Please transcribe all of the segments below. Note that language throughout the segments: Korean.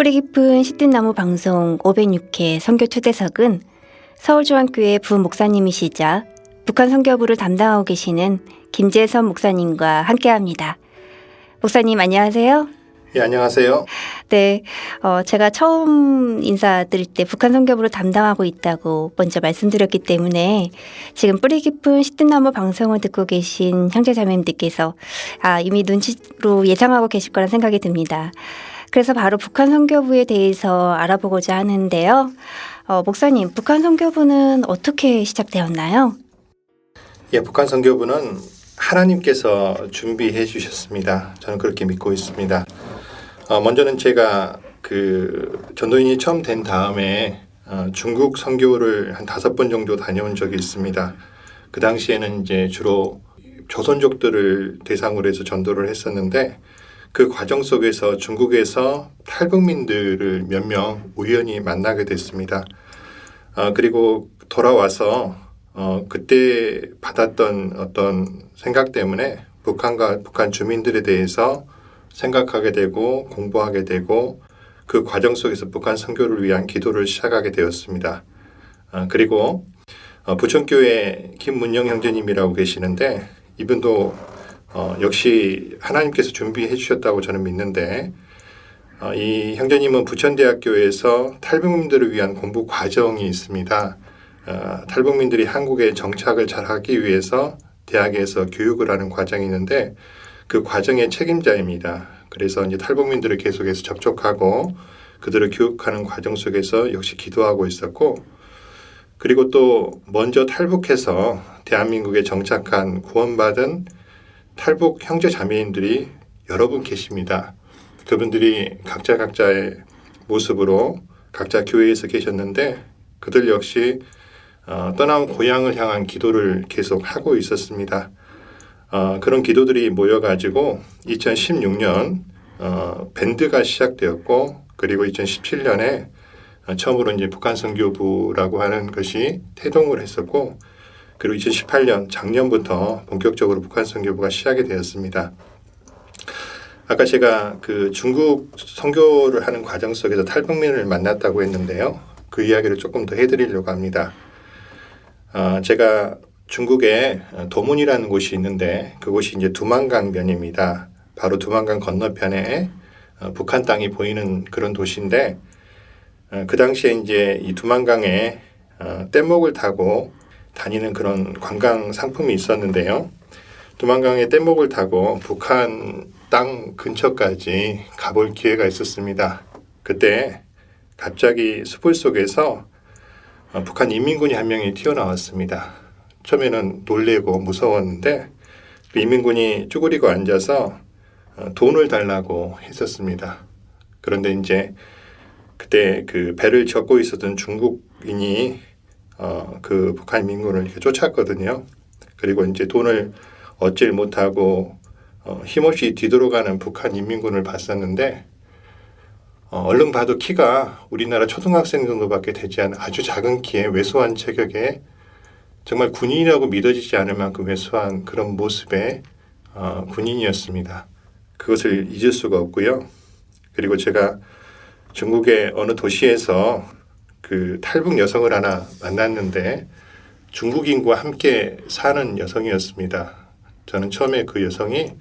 뿌리 깊은 시뜬나무 방송 506회 선교 초대석은 서울중앙교회 부목사님이시자 북한 선교부를 담당하고 계시는 김재선 목사님과 함께합니다. 목사님 안녕하세요. 예, 안녕하세요. 네, 제가 처음 인사드릴 때 북한 선교부를 담당하고 있다고 먼저 말씀드렸기 때문에 지금 뿌리 깊은 시뜬나무 방송을 듣고 계신 형제자매님들께서 이미 눈치로 예상하고 계실 거란 생각이 듭니다. 그래서 바로 북한 선교부에 대해서 알아보고자 하는데요. 목사님, 북한 선교부는 어떻게 시작되었나요? 예, 북한 선교부는 하나님께서 준비해 주셨습니다. 저는 그렇게 믿고 있습니다. 먼저는 제가 전도인이 처음 된 다음에 중국 선교를 한 5번 정도 다녀온 적이 있습니다. 그 당시에는 이제 주로 조선족들을 대상으로 해서 전도를 했었는데 그 과정 속에서 중국에서 탈북민들을 몇 명 우연히 만나게 됐습니다. 그리고 돌아와서 그때 받았던 어떤 생각 때문에 북한 주민들에 대해서 생각하게 되고 공부하게 되고 그 과정 속에서 북한 선교를 위한 기도를 시작하게 되었습니다. 그리고 부천교회 김문영 형제님이라고 계시는데 이분도 역시 하나님께서 준비해 주셨다고 저는 믿는데 이 형제님은 부천대학교에서 탈북민들을 위한 공부 과정이 있습니다. 탈북민들이 한국에 정착을 잘하기 위해서 대학에서 교육을 하는 과정이 있는데 그 과정의 책임자입니다. 그래서 이제 탈북민들을 계속해서 접촉하고 그들을 교육하는 과정 속에서 역시 기도하고 있었고 그리고 또 먼저 탈북해서 대한민국에 정착한 구원받은 탈북 형제 자매님들이 여러 분 계십니다. 그분들이 각자의 모습으로 각자 교회에서 계셨는데 그들 역시 떠나온 고향을 향한 기도를 계속 하고 있었습니다. 그런 기도들이 모여가지고 2016년 밴드가 시작되었고 그리고 2017년에 처음으로 이제 북한 선교부라고 하는 것이 태동을 했었고 그리고 2018년 작년부터 본격적으로 북한 선교부가 시작이 되었습니다. 아까 제가 그 중국 선교를 하는 과정 속에서 탈북민을 만났다고 했는데요. 그 이야기를 조금 더 해드리려고 합니다. 제가 중국에 도문이라는 곳이 있는데 그곳이 이제 두만강변입니다. 바로 두만강 건너편에 북한 땅이 보이는 그런 도시인데 그 당시에 이제 이 두만강에 뗏목을 타고 다니는 그런 관광 상품이 있었는데요. 두만강에 뗏목을 타고 북한 땅 근처까지 가볼 기회가 있었습니다. 그때 갑자기 숲을 속에서 북한 인민군이 한 명이 튀어나왔습니다. 처음에는 놀래고 무서웠는데 그 인민군이 쭈그리고 앉아서 돈을 달라고 했었습니다. 그런데 이제 그때 그 배를 젓고 있었던 중국인이 그 북한 민군을 이렇게 쫓았거든요. 그리고 이제 돈을 얻질 못하고 힘없이 뒤돌아가는 북한 인민군을 봤었는데 얼른 봐도 키가 우리나라 초등학생 정도밖에 되지 않은 아주 작은 키에 왜소한 체격에 정말 군인이라고 믿어지지 않을 만큼 왜소한 그런 모습의 군인이었습니다. 그것을 잊을 수가 없고요. 그리고 제가 중국의 어느 도시에서 그 탈북 여성을 하나 만났는데 중국인과 함께 사는 여성이었습니다. 저는 처음에 그 여성이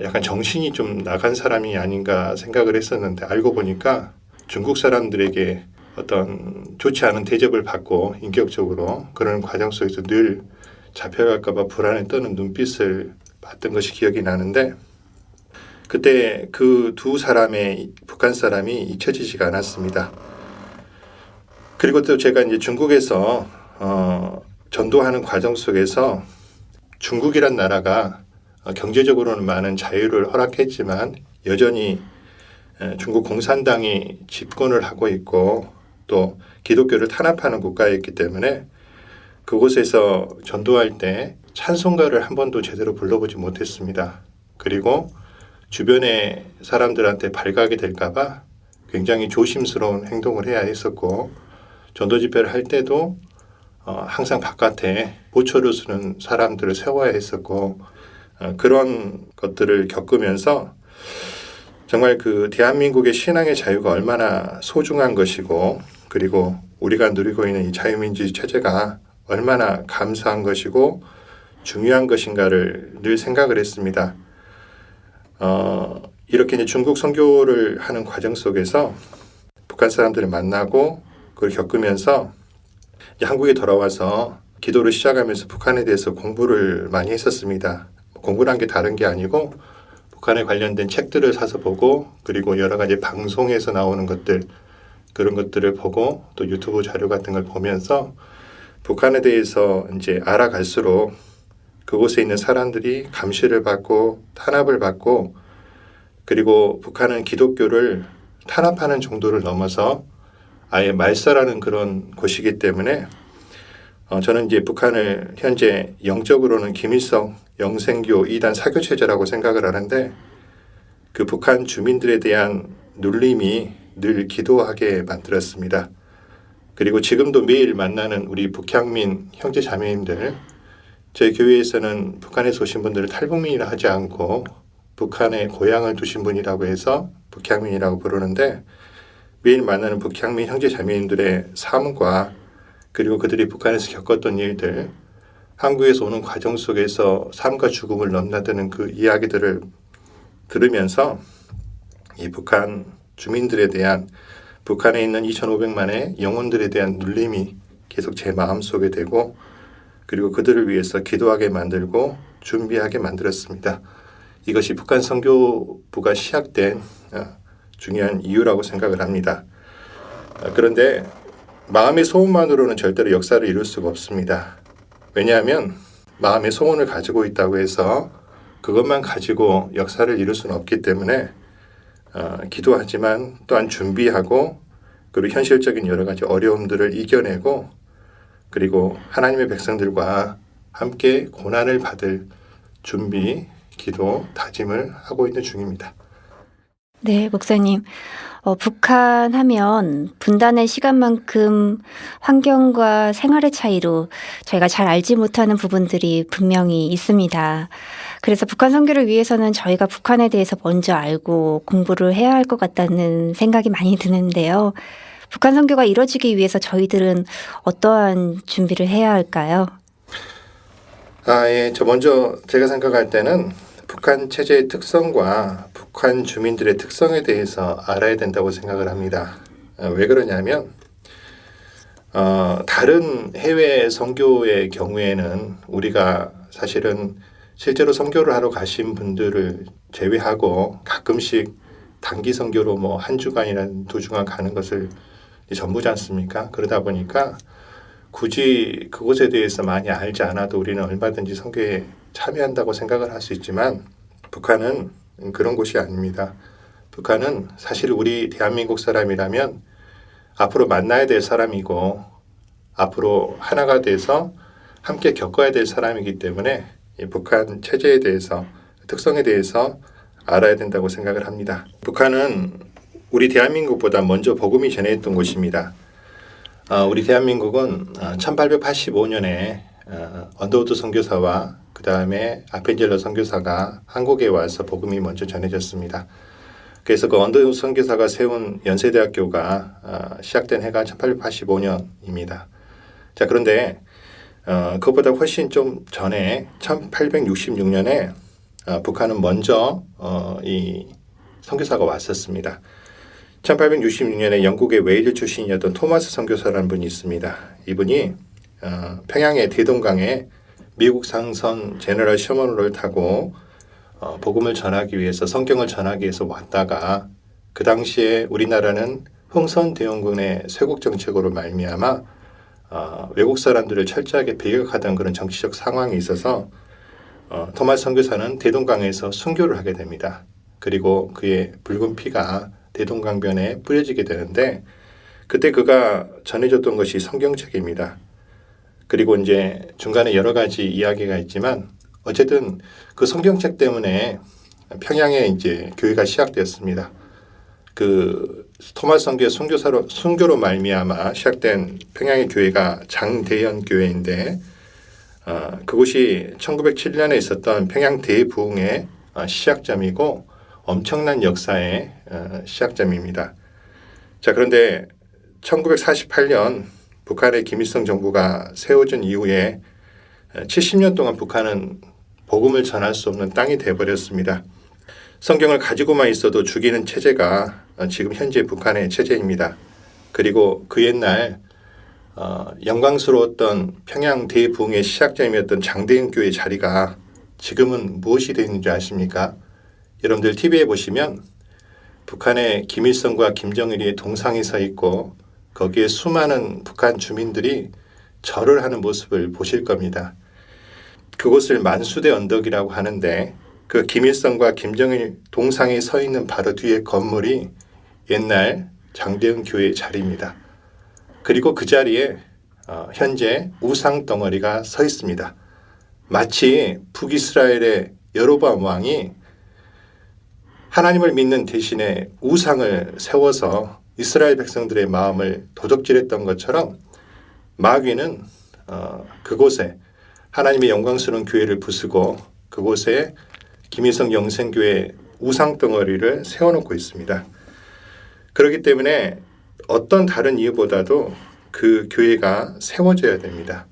약간 정신이 좀 나간 사람이 아닌가 생각을 했었는데 알고 보니까 중국 사람들에게 어떤 좋지 않은 대접을 받고 인격적으로 그런 과정 속에서 늘 잡혀갈까 봐 불안에 떠는 눈빛을 봤던 것이 기억이 나는데 그때 그 두 사람의 북한 사람이 잊혀지지가 않았습니다. 그리고 또 제가 이제 중국에서 전도하는 과정 속에서 중국이란 나라가 경제적으로는 많은 자유를 허락했지만 여전히 중국 공산당이 집권을 하고 있고 또 기독교를 탄압하는 국가였기 때문에 그곳에서 전도할 때 찬송가를 한 번도 제대로 불러보지 못했습니다. 그리고 주변의 사람들한테 발각이 될까 봐 굉장히 조심스러운 행동을 해야 했었고 전도 집회를 할 때도 항상 바깥에 보초를 쓰는 사람들을 세워야 했었고 그런 것들을 겪으면서 정말 그 대한민국의 신앙의 자유가 얼마나 소중한 것이고 그리고 우리가 누리고 있는 이 자유민주주의 체제가 얼마나 감사한 것이고 중요한 것인가를 늘 생각을 했습니다. 이렇게 이제 중국 선교를 하는 과정 속에서 북한 사람들을 만나고 그걸 겪으면서 이제 한국에 돌아와서 기도를 시작하면서 북한에 대해서 공부를 많이 했었습니다. 공부란 게 다른 게 아니고 북한에 관련된 책들을 사서 보고 그리고 여러 가지 방송에서 나오는 것들 그런 것들을 보고 또 유튜브 자료 같은 걸 보면서 북한에 대해서 이제 알아갈수록 그곳에 있는 사람들이 감시를 받고 탄압을 받고 그리고 북한은 기독교를 탄압하는 정도를 넘어서 아예 말살하는 그런 곳이기 때문에 저는 이제 북한을 현재 영적으로는 김일성 영생교 2단 사교 체제라고 생각을 하는데 그 북한 주민들에 대한 눌림이 늘 기도하게 만들었습니다. 그리고 지금도 매일 만나는 우리 북향민 형제 자매님들 저희 교회에서는 북한에서 오신 분들을 탈북민이라 하지 않고 북한에 고향을 두신 분이라고 해서 북향민이라고 부르는데 매일 만나는 북향민 형제 자매님들의 삶과 그리고 그들이 북한에서 겪었던 일들 한국에서 오는 과정 속에서 삶과 죽음을 넘나드는 그 이야기들을 들으면서 이 북한 주민들에 대한 북한에 있는 2,500만의 영혼들에 대한 눌림이 계속 제 마음속에 되고 그리고 그들을 위해서 기도하게 만들고 준비하게 만들었습니다. 이것이 북한 선교부가 시작된 중요한 이유라고 생각을 합니다. 그런데 마음의 소원만으로는 절대로 역사를 이룰 수가 없습니다. 왜냐하면 마음의 소원을 가지고 있다고 해서 그것만 가지고 역사를 이룰 수는 없기 때문에 기도하지만 또한 준비하고 그리고 현실적인 여러 가지 어려움들을 이겨내고 그리고 하나님의 백성들과 함께 고난을 받을 준비, 기도, 다짐을 하고 있는 중입니다. 네, 목사님. 북한 하면 분단의 시간만큼 환경과 생활의 차이로 저희가 잘 알지 못하는 부분들이 분명히 있습니다. 그래서 북한 선교를 위해서는 저희가 북한에 대해서 먼저 알고 공부를 해야 할 것 같다는 생각이 많이 드는데요. 북한 선교가 이루어지기 위해서 저희들은 어떠한 준비를 해야 할까요? 예. 먼저 제가 생각할 때는 북한 체제의 특성과 북한 주민들의 특성에 대해서 알아야 된다고 생각을 합니다. 왜 그러냐면 다른 해외 선교의 경우에는 우리가 사실은 실제로 선교를 하러 가신 분들을 제외하고 가끔씩 단기 선교로 뭐 한 주간이나 두 주간 가는 것을 전부지 않습니까? 그러다 보니까 굳이 그곳에 대해서 많이 알지 않아도 우리는 얼마든지 선교에 참여한다고 생각을 할 수 있지만 북한은 그런 곳이 아닙니다. 북한은 사실 우리 대한민국 사람이라면 앞으로 만나야 될 사람이고 앞으로 하나가 돼서 함께 겪어야 될 사람이기 때문에 이 북한 체제에 대해서 특성에 대해서 알아야 된다고 생각을 합니다. 북한은 우리 대한민국보다 먼저 복음이 전해졌던 곳입니다. 우리 대한민국은 1885년에 언더우드 선교사와 그 다음에 아펜젤러 선교사가 한국에 와서 복음이 먼저 전해졌습니다. 그래서 그 언더우드 선교사가 세운 연세대학교가 시작된 해가 1885년입니다. 자, 그런데 그것보다 훨씬 좀 전에 1866년에 북한은 먼저 이 선교사가 왔었습니다. 1866년에 영국의 웨일즈 출신이었던 토마스 선교사라는 분이 있습니다. 이분이 평양의 대동강에 미국 상선 제너럴 셔먼호를 타고 복음을 전하기 위해서 성경을 전하기 위해서 왔다가 그 당시에 우리나라는 흥선 대원군의 쇄국 정책으로 말미암아 외국 사람들을 철저하게 배격하던 그런 정치적 상황이 있어서 토마스 선교사는 대동강에서 순교를 하게 됩니다. 그리고 그의 붉은 피가 대동강변에 뿌려지게 되는데 그때 그가 전해줬던 것이 성경책입니다. 그리고 이제 중간에 여러 가지 이야기가 있지만 어쨌든 그 성경책 때문에 평양에 이제 교회가 시작되었습니다. 그 토마스 선교의 순교로 말미암아 시작된 평양의 교회가 장대현 교회인데 그곳이 1907년에 있었던 평양 대부흥의 시작점이고 엄청난 역사의 시작점입니다. 자, 그런데 1948년 북한의 김일성 정부가 세워진 이후에 70년 동안 북한은 복음을 전할 수 없는 땅이 되어버렸습니다. 성경을 가지고만 있어도 죽이는 체제가 지금 현재 북한의 체제입니다. 그리고 그 옛날 영광스러웠던 평양 대부흥의 시작점이었던 장대현 교회 자리가 지금은 무엇이 되어 있는지 아십니까? 여러분들 TV에 보시면 북한의 김일성과 김정일이 동상이 서 있고 거기에 수많은 북한 주민들이 절을 하는 모습을 보실 겁니다. 그곳을 만수대 언덕이라고 하는데 그 김일성과 김정일 동상이 서 있는 바로 뒤에 건물이 옛날 장대현 교회 자리입니다. 그리고 그 자리에 현재 우상 덩어리가 서 있습니다. 마치 북이스라엘의 여로보암 왕이 하나님을 믿는 대신에 우상을 세워서 이스라엘 백성들의 마음을 도적질했던 것처럼 마귀는 그곳에 하나님의 영광스러운 교회를 부수고 그곳에 김일성 영생교회 우상덩어리를 세워놓고 있습니다. 그렇기 때문에 어떤 다른 이유보다도 그 교회가 세워져야 됩니다.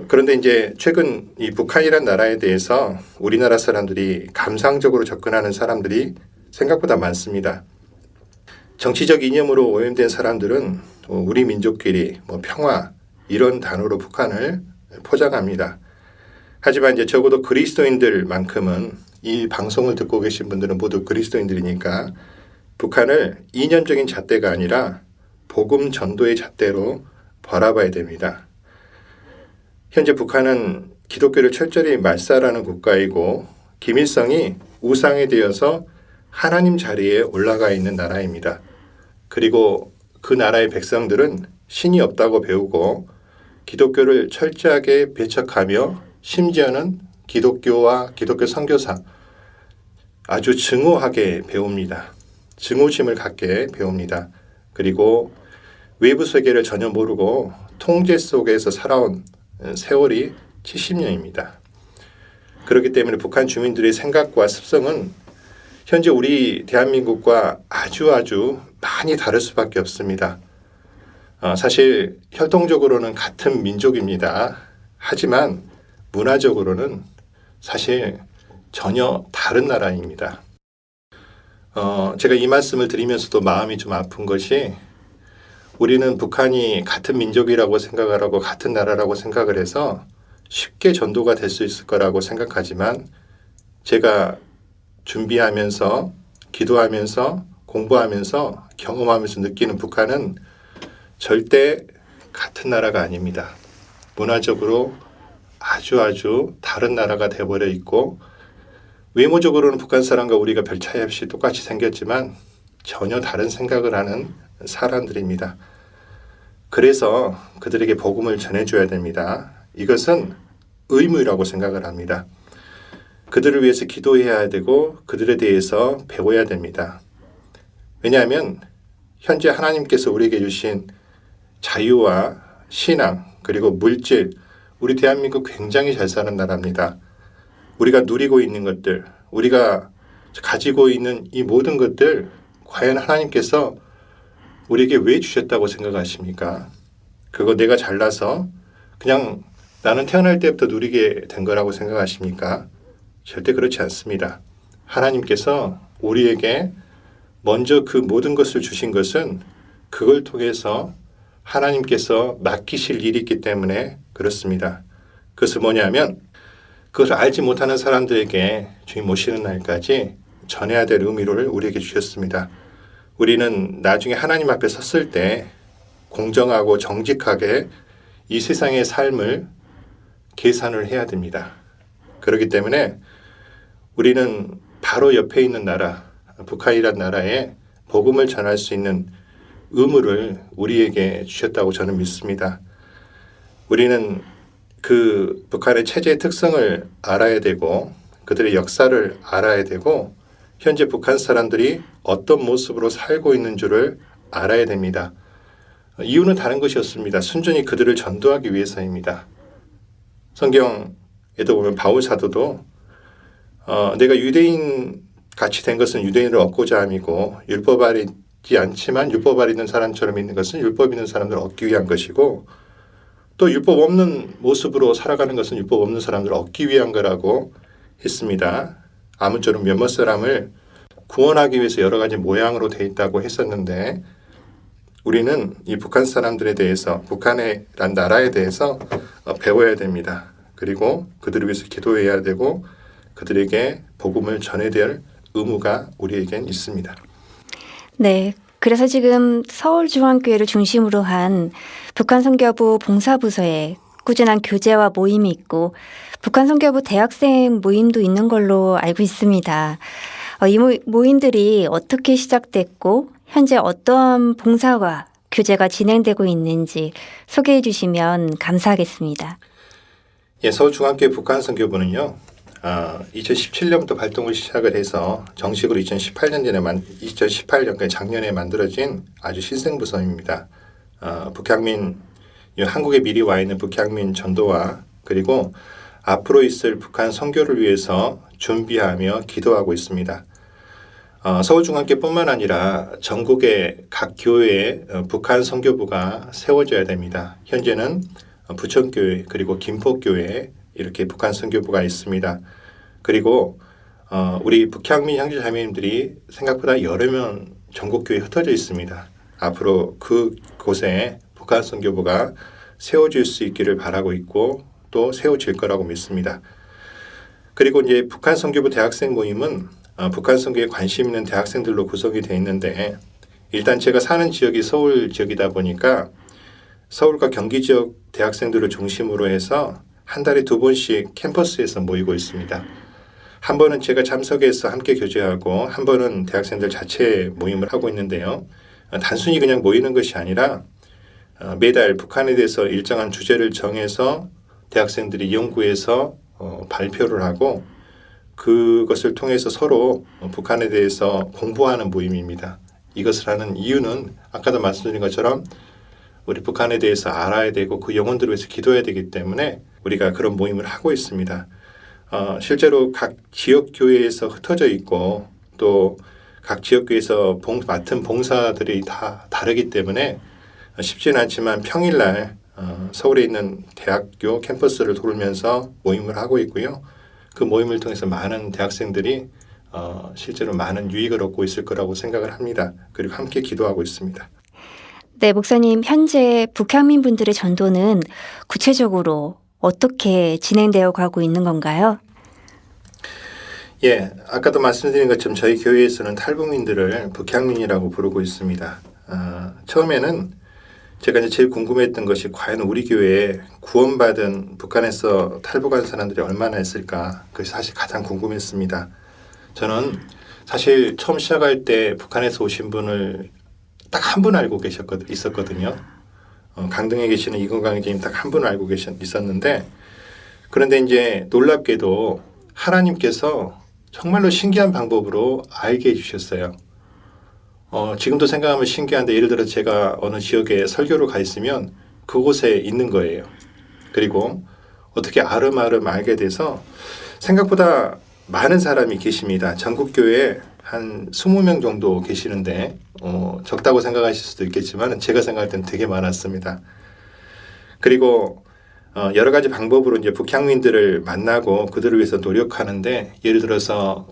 그런데 이제 최근 이 북한이란 나라에 대해서 우리나라 사람들이 감상적으로 접근하는 사람들이 생각보다 많습니다. 정치적 이념으로 오염된 사람들은 우리 민족끼리 평화 이런 단어로 북한을 포장합니다. 하지만 이제 적어도 그리스도인들만큼은 이 방송을 듣고 계신 분들은 모두 그리스도인들이니까 북한을 이념적인 잣대가 아니라 복음 전도의 잣대로 바라봐야 됩니다. 현재 북한은 기독교를 철저히 말살하는 국가이고 김일성이 우상이 되어서 하나님 자리에 올라가 있는 나라입니다. 그리고 그 나라의 백성들은 신이 없다고 배우고 기독교를 철저하게 배척하며 심지어는 기독교와 기독교 선교사 아주 증오하게 배웁니다. 증오심을 갖게 배웁니다. 그리고 외부 세계를 전혀 모르고 통제 속에서 살아온 세월이 70년입니다. 그렇기 때문에 북한 주민들의 생각과 습성은 현재 우리 대한민국과 아주 많이 다를 수밖에 없습니다. 사실 혈통적으로는 같은 민족입니다. 하지만 문화적으로는 사실 전혀 다른 나라입니다. 제가 이 말씀을 드리면서도 마음이 좀 아픈 것이 우리는 북한이 같은 민족이라고 생각을 하고 같은 나라라고 생각을 해서 쉽게 전도가 될 수 있을 거라고 생각하지만 제가 준비하면서 기도하면서 공부하면서 경험하면서 느끼는 북한은 절대 같은 나라가 아닙니다. 문화적으로 아주 다른 나라가 되어버려 있고 외모적으로는 북한 사람과 우리가 별 차이 없이 똑같이 생겼지만 전혀 다른 생각을 하는 사람들입니다. 그래서 그들에게 복음을 전해줘야 됩니다. 이것은 의무라고 생각을 합니다. 그들을 위해서 기도해야 되고 그들에 대해서 배워야 됩니다. 왜냐하면 현재 하나님께서 우리에게 주신 자유와 신앙 그리고 물질 우리 대한민국 굉장히 잘 사는 나라입니다. 우리가 누리고 있는 것들 우리가 가지고 있는 이 모든 것들 과연 하나님께서 우리에게 왜 주셨다고 생각하십니까? 그거 내가 잘나서 그냥 나는 태어날 때부터 누리게 된 거라고 생각하십니까? 절대 그렇지 않습니다. 하나님께서 우리에게 먼저 그 모든 것을 주신 것은 그걸 통해서 하나님께서 맡기실 일이 있기 때문에 그렇습니다. 그것은 뭐냐면 그것을 알지 못하는 사람들에게 주님 오시는 날까지 전해야 될 의미를 우리에게 주셨습니다. 우리는 나중에 하나님 앞에 섰을 때 공정하고 정직하게 이 세상의 삶을 계산을 해야 됩니다. 그렇기 때문에 우리는 바로 옆에 있는 나라, 북한이란 나라에 복음을 전할 수 있는 의무를 우리에게 주셨다고 저는 믿습니다. 우리는 그 북한의 체제의 특성을 알아야 되고 그들의 역사를 알아야 되고 현재 북한 사람들이 어떤 모습으로 살고 있는 줄을 알아야 됩니다. 이유는 다른 것이 없습니다. 순전히 그들을 전도하기 위해서입니다. 성경에도 보면 바울 사도도 내가 유대인 같이 된 것은 유대인을 얻고자 함이고 율법 아래지 않지만 율법 아래 있는 사람처럼 있는 것은 율법 있는 사람들을 얻기 위한 것이고 또 율법 없는 모습으로 살아가는 것은 율법 없는 사람들을 얻기 위한 거라고 했습니다. 아무쪼록 몇몇 사람을 구원하기 위해서 여러 가지 모양으로 돼 있다고 했었는데 우리는 이 북한 사람들에 대해서 북한이란 나라에 대해서 배워야 됩니다. 그리고 그들을 위해서 기도해야 되고 그들에게 복음을 전해야 될 의무가 우리에겐 있습니다. 네. 그래서 지금 서울중앙교회를 중심으로 한 북한 선교부 봉사부서에 꾸준한 교제와 모임이 있고 북한 선교부 대학생 모임도 있는 걸로 알고 있습니다. 이 모임들이 어떻게 시작됐고 현재 어떠한 봉사와 교제가 진행되고 있는지 소개해 주시면 감사하겠습니다. 예, 서울중앙교회 북한선교부는요. 2017년부터 활동을 시작을 해서 정식으로 2018년 작년에 만들어진 아주 신생부서입니다. 한국에 미리 와 있는 북향민 전도와 그리고 앞으로 있을 북한 선교를 위해서 준비하며 기도하고 있습니다. 서울중앙교회뿐만 아니라 전국의 각 교회에 북한 선교부가 세워져야 됩니다. 현재는 부천교회 그리고 김포교회에 이렇게 북한 선교부가 있습니다. 그리고 우리 북향민 형제자매님들이 생각보다 여러 명 전국교회에 흩어져 있습니다. 앞으로 그곳에 북한 선교부가 세워질 수 있기를 바라고 있고 또 세워질 거라고 믿습니다. 그리고 이제 북한 선교부 대학생 모임은 북한 선교에 관심 있는 대학생들로 구성이 되어 있는데 일단 제가 사는 지역이 서울 지역이다 보니까 서울과 경기 지역 대학생들을 중심으로 해서 한 달에 2번씩 캠퍼스에서 모이고 있습니다. 한 번은 제가 참석해서 함께 교제하고 한 번은 대학생들 자체 모임을 하고 있는데요. 단순히 그냥 모이는 것이 아니라 매달 북한에 대해서 일정한 주제를 정해서 대학생들이 연구해서 발표를 하고 그것을 통해서 서로 북한에 대해서 공부하는 모임입니다. 이것을 하는 이유는 아까도 말씀드린 것처럼 우리 북한에 대해서 알아야 되고 그 영혼들을 위해서 기도해야 되기 때문에 우리가 그런 모임을 하고 있습니다. 실제로 각 지역교회에서 흩어져 있고 또 각 지역교회에서 맡은 봉사들이 다 다르기 때문에 쉽지는 않지만 평일날 서울에 있는 대학교 캠퍼스를 돌면서 모임을 하고 있고요. 그 모임을 통해서 많은 대학생들이 실제로 많은 유익을 얻고 있을 거라고 생각을 합니다. 그리고 함께 기도하고 있습니다. 네, 목사님, 현재 북향민 분들의 전도는 구체적으로 어떻게 진행되어 가고 있는 건가요? 예, 아까도 말씀드린 것처럼 저희 교회에서는 탈북민들을 북향민이라고 부르고 있습니다. 처음에는 제가 이제 제일 궁금했던 것이 과연 우리 교회에 구원받은 북한에서 탈북한 사람들이 얼마나 있을까? 그것이 사실 가장 궁금했습니다. 저는 사실 처음 시작할 때 북한에서 오신 분을 딱 한 분 알고 있었거든요. 강등에 계시는 이건강 교수님 딱 한 분 알고 있었는데 그런데 이제 놀랍게도 하나님께서 정말로 신기한 방법으로 알게 해주셨어요. 지금도 생각하면 신기한데 예를 들어 제가 어느 지역에 설교를 가 있으면 그곳에 있는 거예요. 그리고 어떻게 아름아름 알게 돼서 생각보다 많은 사람이 계십니다. 전국교회에 한 20명 정도 계시는데 적다고 생각하실 수도 있겠지만 제가 생각할 때는 되게 많았습니다. 그리고 여러 가지 방법으로 이제 북향민들을 만나고 그들을 위해서 노력하는데 예를 들어서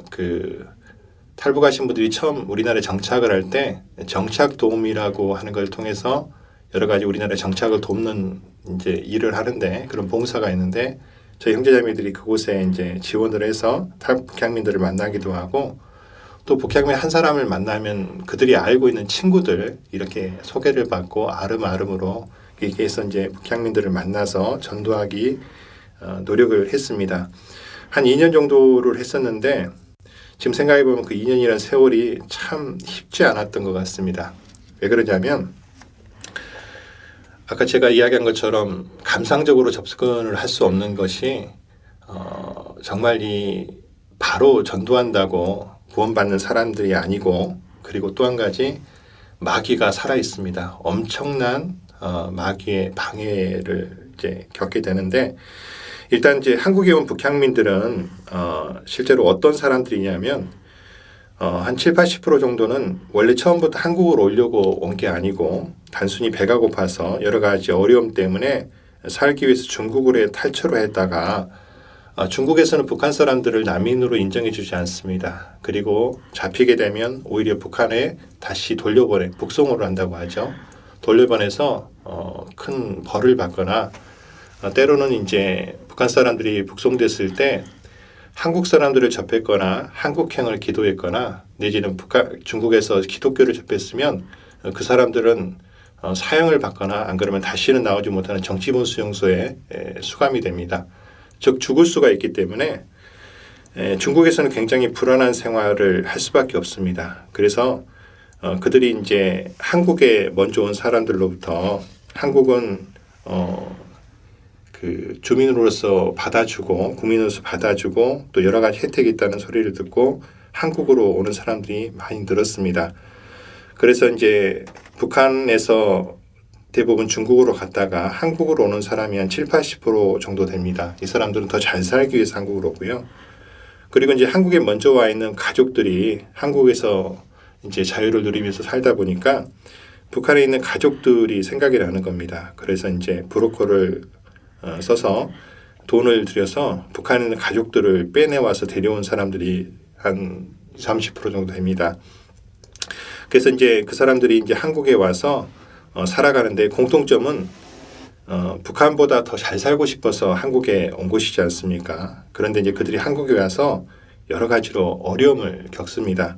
탈북하신 분들이 처음 우리나라에 정착을 할 때 정착 도움이라고 하는 걸 통해서 여러 가지 우리나라의 정착을 돕는 이제 일을 하는데 그런 봉사가 있는데 저희 형제자매들이 그곳에 이제 지원을 해서 북향민들을 만나기도 하고 또 북향민 한 사람을 만나면 그들이 알고 있는 친구들 이렇게 소개를 받고 아름아름으로 이렇게 해서 이제 북향민들을 만나서 전도하기 노력을 했습니다. 한 2년 정도를 했었는데 지금 생각해보면 그 2년이라는 세월이 참 쉽지 않았던 것 같습니다. 왜 그러냐면 아까 제가 이야기한 것처럼 감상적으로 접근을 할 수 없는 것이 정말 바로 전도한다고 구원받는 사람들이 아니고 그리고 또 한 가지 마귀가 살아 있습니다. 엄청난 마귀의 방해를 이제 겪게 되는데 일단 이제 한국에 온 북향민들은 실제로 어떤 사람들이냐면 한 7, 80% 정도는 원래 처음부터 한국으로 오려고 온 게 아니고 단순히 배가 고파서 여러 가지 어려움 때문에 살기 위해서 중국으로 탈출을 했다가 중국에서는 북한 사람들을 난민으로 인정해 주지 않습니다. 그리고 잡히게 되면 오히려 북한에 다시 북송을 한다고 하죠. 돌려보내서 큰 벌을 받거나 때로는 이제 북한 사람들이 북송됐을 때 한국 사람들을 접했거나 한국행을 기도했거나 내지는 중국에서 기독교를 접했으면 그 사람들은 사형을 받거나 안 그러면 다시는 나오지 못하는 정치본 수용소에 수감이 됩니다. 즉 죽을 수가 있기 때문에 중국에서는 굉장히 불안한 생활을 할 수밖에 없습니다. 그래서 그들이 이제 한국에 먼저 온 사람들로부터 한국은 그 주민으로서 받아주고 국민으로서 받아주고 또 여러 가지 혜택이 있다는 소리를 듣고 한국으로 오는 사람들이 많이 늘었습니다. 그래서 이제 북한에서 대부분 중국으로 갔다가 한국으로 오는 사람이 한 7, 80% 정도 됩니다. 이 사람들은 더 잘 살기 위해서 한국으로 오고요. 그리고 이제 한국에 먼저 와 있는 가족들이 한국에서 이제 자유를 누리면서 살다 보니까 북한에 있는 가족들이 생각이 나는 겁니다. 그래서 이제 브로커를 써서 돈을 들여서 북한에 있는 가족들을 빼내와서 데려온 사람들이 한 30% 정도 됩니다. 그래서 이제 그 사람들이 이제 한국에 와서 살아가는데 공통점은 북한보다 더 잘 살고 싶어서 한국에 온 곳이지 않습니까? 그런데 이제 그들이 한국에 와서 여러 가지로 어려움을 겪습니다.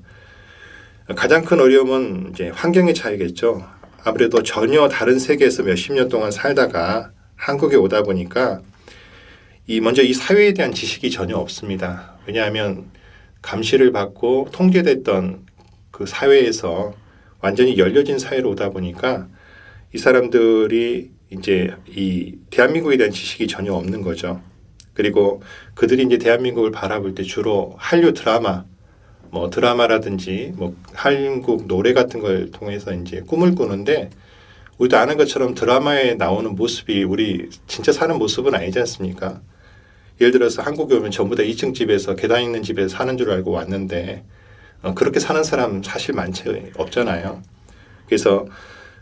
가장 큰 어려움은 이제 환경의 차이겠죠. 아무래도 전혀 다른 세계에서 몇십 년 동안 살다가 한국에 오다 보니까 먼저 이 사회에 대한 지식이 전혀 없습니다. 왜냐하면 감시를 받고 통제됐던 그 사회에서 완전히 열려진 사회로 오다 보니까 이 사람들이 이제 이 대한민국에 대한 지식이 전혀 없는 거죠. 그리고 그들이 이제 대한민국을 바라볼 때 주로 한류 드라마라든지 한국 노래 같은 걸 통해서 이제 꿈을 꾸는데 우리도 아는 것처럼 드라마에 나오는 모습이 우리 진짜 사는 모습은 아니지 않습니까? 예를 들어서 한국에 오면 전부 다 2층 집에서 계단 있는 집에서 사는 줄 알고 왔는데 그렇게 사는 사람 사실 많지 없잖아요. 그래서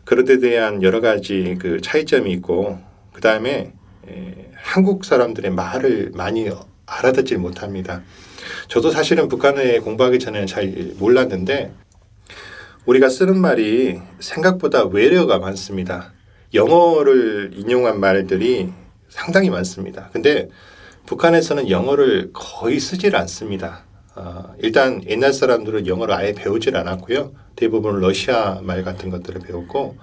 그런 데 대한 여러 가지 그 차이점이 있고 그 다음에 한국 사람들의 말을 많이 알아듣지 못합니다. 저도 사실은 북한에 공부하기 전에는 잘 몰랐는데 우리가 쓰는 말이 생각보다 외래어가 많습니다. 영어를 인용한 말들이 상당히 많습니다. 근데 북한에서는 영어를 거의 쓰질 않습니다. 일단 옛날 사람들은 영어를 아예 배우질 않았고요. 대부분 러시아 말 같은 것들을 배웠고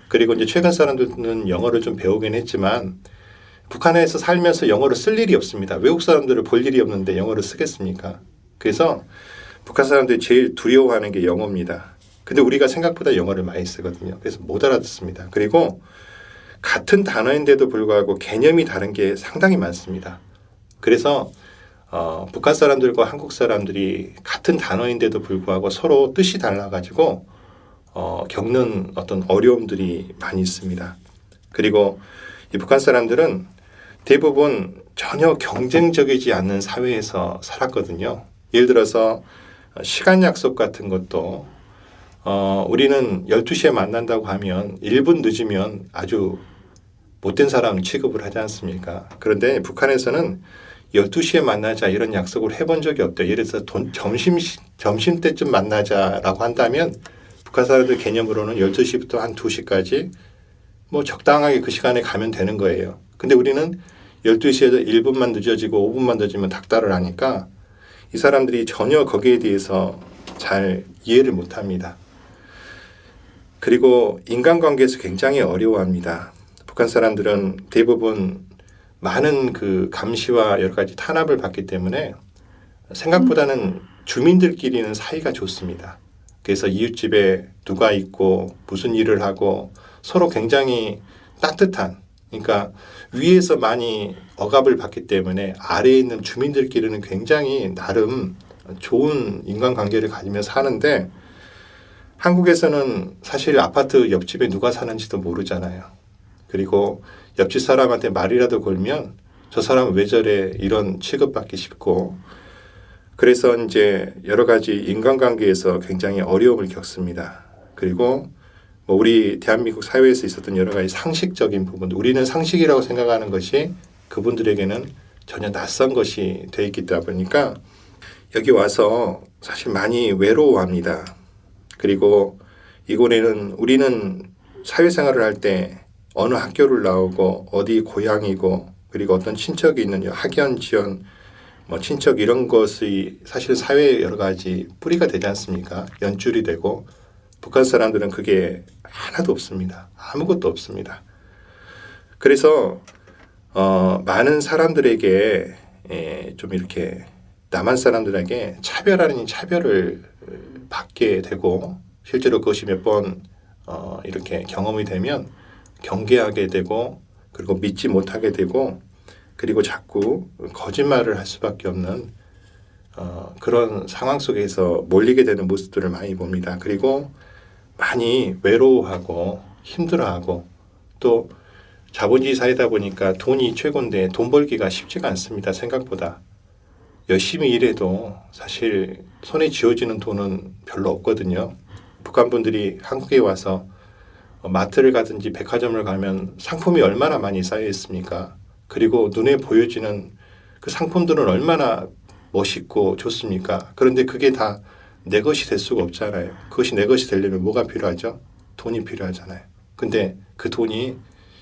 그리고 이제 최근 사람들은 영어를 좀 배우긴 했지만 북한에서 살면서 영어를 쓸 일이 없습니다. 외국 사람들을 볼 일이 없는데 영어를 쓰겠습니까? 그래서 북한 사람들이 제일 두려워하는 게 영어입니다. 근데 우리가 생각보다 영어를 많이 쓰거든요. 그래서 못 알아듣습니다. 그리고 같은 단어인데도 불구하고 개념이 다른 게 상당히 많습니다. 그래서 북한 사람들과 한국 사람들이 같은 단어인데도 불구하고 서로 뜻이 달라가지고 겪는 어떤 어려움들이 많이 있습니다. 그리고 이 북한 사람들은 대부분 전혀 경쟁적이지 않는 사회에서 살았거든요. 예를 들어서 시간 약속 같은 것도 우리는 12시에 만난다고 하면 1분 늦으면 아주 못된 사람 취급을 하지 않습니까? 그런데 북한에서는 12시에 만나자 이런 약속을 해본 적이 없대요. 예를 들어서 점심 때쯤 만나자라고 한다면 북한 사람들 개념으로는 12시부터 한 2시까지 적당하게 그 시간에 가면 되는 거예요. 근데 우리는 12시에도 1분만 늦어지고 5분만 늦으면 닥달을 하니까 이 사람들이 전혀 거기에 대해서 잘 이해를 못합니다. 그리고 인간관계에서 굉장히 어려워합니다. 북한 사람들은 대부분 많은 그 감시와 여러 가지 탄압을 받기 때문에 생각보다는 주민들끼리는 사이가 좋습니다. 그래서 이웃집에 누가 있고 무슨 일을 하고 서로 굉장히 따뜻한, 그러니까 위에서 많이 억압을 받기 때문에 아래에 있는 주민들끼리는 굉장히 나름 좋은 인간관계를 가지며 사는데 한국에서는 사실 아파트 옆집에 누가 사는지도 모르잖아요. 그리고 옆집 사람한테 말이라도 걸면 저 사람은 왜 저래 이런 취급받기 쉽고 그래서 이제 여러 가지 인간관계에서 굉장히 어려움을 겪습니다. 그리고 뭐 우리 대한민국 사회에서 있었던 여러 가지 상식적인 부분, 우리는 상식이라고 생각하는 것이 그분들에게는 전혀 낯선 것이 돼 있다 보니까 여기 와서 사실 많이 외로워합니다. 그리고 이곳에는 우리는 사회생활을 할 때 어느 학교를 나오고 어디 고향이고 그리고 어떤 친척이 있는 학연, 지연, 뭐 친척 이런 것이 사실 사회에 여러 가지 뿌리가 되지 않습니까? 연줄이 되고 북한 사람들은 그게 하나도 없습니다. 아무것도 없습니다. 그래서 많은 사람들에게 좀 이렇게 남한 사람들에게 차별 아닌 차별을 받게 되고 실제로 그것이 몇 번 이렇게 경험이 되면 경계하게 되고 그리고 믿지 못하게 되고 그리고 자꾸 거짓말을 할 수밖에 없는 그런 상황 속에서 몰리게 되는 모습들을 많이 봅니다. 그리고 많이 외로워하고 힘들어하고 또 자본주의 사회다 보니까 돈이 최고인데 돈 벌기가 쉽지가 않습니다. 생각보다. 열심히 일해도 사실 손에 쥐어지는 돈은 별로 없거든요. 북한 분들이 한국에 와서 마트를 가든지 백화점을 가면 상품이 얼마나 많이 쌓여 있습니까? 그리고 눈에 보여지는 그 상품들은 얼마나 멋있고 좋습니까? 그런데 그게 다 내 것이 될 수가 없잖아요. 그것이 내 것이 되려면 뭐가 필요하죠? 돈이 필요하잖아요. 근데 그 돈이